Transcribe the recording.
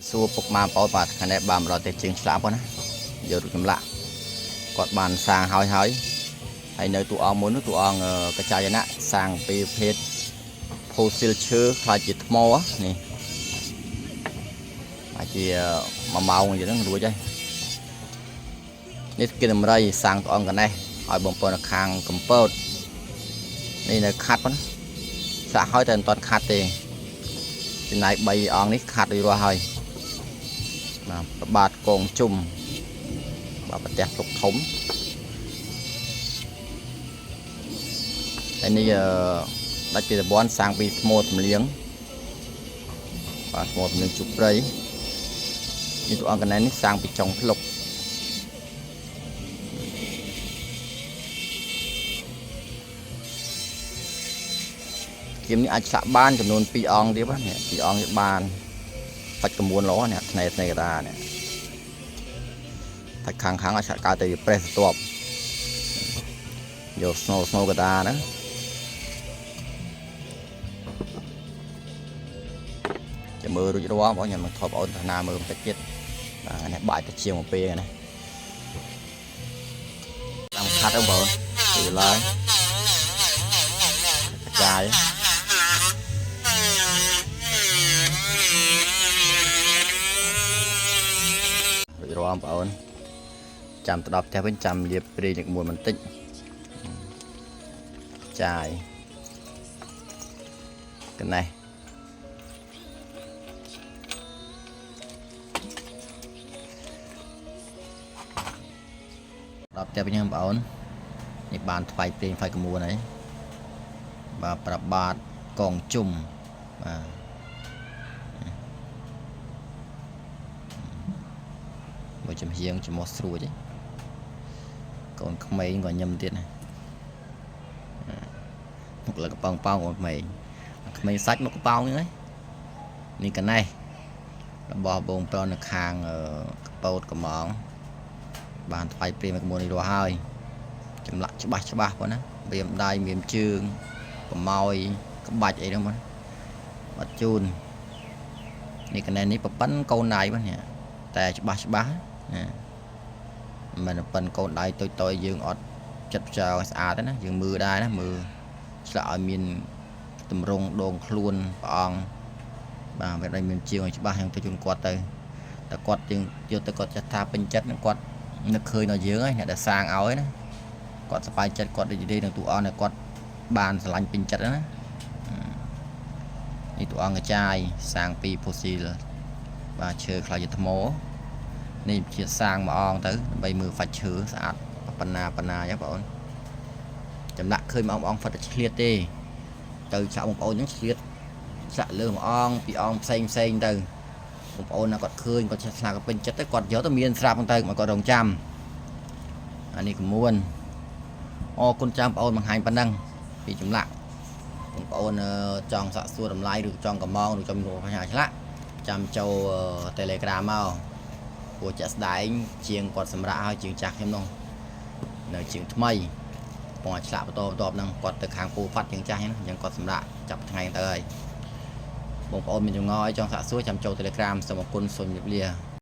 សួរពុកម៉ាប៉ោបាទខាងនេះបានរត់ទៅជាងឆ្លាប់ណាយករូបចម្លាក់គាត់បានសាងហើយហើយនៅតួអង្គមុននោះតួអង្គកច្ចាយណៈសាងពីភេទផូស៊ីលឈើខ្លាចជាថ្មនេះអាចជា1 ម៉ោងអញ្ចឹងរួចហើយនេះគិតតម្រៃសាងតួអង្គកណេះឲ្យបងប្អូននៅខាងកំពតនេះនៅខាត់ប៉ុណ្ណាសាក់ហើយតែមិនទាន់ខាត់ទេចំណែក3អង្គនេះខាត់រួចរាល់ហើយបាទប្របាទកងជុំបាទប្រទេសភ្លុកធំហើយនេះដាច់ពីតបនសាងពីថ្មទម្លៀងបាទថ្មទម្លៀងជុបព្រៃនេះតួអង្គកណែនេះសាងពីចុងភ្លុកគៀមនេះអាចឆ្លាក់បានចំនួន2អង្គទៀតនេះ2អង្គនេះបានបាច់9លោនេះថ្នេកតានេះតែខាងអាចឆ្លាក់កើតទៅប្រេះស្ទាប់យកស្នូកតាណាចាំមើលរួចរាល់បងខ្ញុំនឹងថប់អូនតាណាមើលបន្តិចទៀតបាទនេះបាច់ទៅជាង1ពេលណាតាមខាត់ទៅបងពីឡើយចាយរួចរាល់បងប្អូនចាំទៅដល់ផ្ទះវិញចាំលាបព្រាយទឹកមួយបន្តិចចាយកណេះដល់ផ្ទះវិញបងប្អូននេះបានថ្វាយព្រាយថ្វាយក្មួយហើយបាទប្របាទកងជុំបាទមួយចំហៀងចំោះស្រួចឯងកូនក្មេងក៏ញឹមទៀតណាមុខលើកប៉ោងកូនក្មេងសាច់មុខកប៉ោងហ្នឹងនេះកណេះរបស់បងប្រុសនៅខាងកប៉ោតកំងបានថ្វាយព្រាយមកមួយនេះរស់ហើយចម្លាក់ច្បាស់ប៉ុណ្ណាវាមដៃមានជើងប្រម៉ោយក្បាច់អីហ្នឹងបងបាត់ជូននេះកណែនេះប្រប៉ិនកូនដៃបងនេះតែច្បាស់ណាមិនប្រប៉ិនកូនដៃតូចយើងអត់ចិត្តចោលស្អាតទេណាយើងមើលដែរណាមើលឆ្លាក់ឲ្យមានតម្រង់ដងខ្លួនព្រះអង្គបាទវាដៃមានជើងឲ្យច្បាស់យ៉ាងទៅជូនគាត់ទៅតែគាត់យើងយកទៅគាត់ចាត់ថាពេញចិត្តនឹងគាត់នឹកឃើញដល់យើងហើយអ្នកដែលសាងឲ្យណាគាត់សប្បាយចិត្តគាត់រីករាយនឹងតួអង្គដែលគាត់បានស្រឡាញ់ពេញចិត្តណានេះតួអង្គកចាយសាងពីផូស៊ីលបាទឈើខ្លាចជាថ្មនេះជាសាងមួយអង្គទៅដើម្បីមើលហ្វាច់ឈើស្អាតប៉ុណ្ណាចឹងបងប្អូនចម្លាក់ឃើញមួយអង្គហ្វាត់តែឆ្លៀតទេទៅចាក់បងប្អូនហ្នឹងឆ្លៀតចាក់លើមួយអង្គពីអង្គផ្សេងទៅបងប្អូនណាគាត់ឃើញគាត់ឆ្លាក់ពេញចិត្តទៅគាត់យកទៅមានស្រាប់ទៅមកគាត់រងចាំអានេះក្មួយអរគុណចាំបងប្អូនបង្ហាញប៉ុណ្ណឹងពីចម្លាក់បងប្អូនចង់សាកសួរតម្លៃឬចង់កំងឬចង់មានបញ្ហាឆ្លាក់ចាំចូល Telegram មកព្រោះចាក់ស្ដែងជាងគាត់សម្រាប់ឲ្យជាងចាស់ខ្ញុំនោះនៅជាងថ្មីបងឲ្យឆ្លាក់បន្តហ្នឹងគាត់ទៅខាងពូផាត់ជាងចាស់ហ្នឹងអញ្ចឹងគាត់សម្រាប់ចាប់ថ្ងៃទៅហើយបងប្អូនមានចម្ងល់អីចង់សាកសួរចាំចូល Telegram សូមអរគុណសូមជម្រាបលា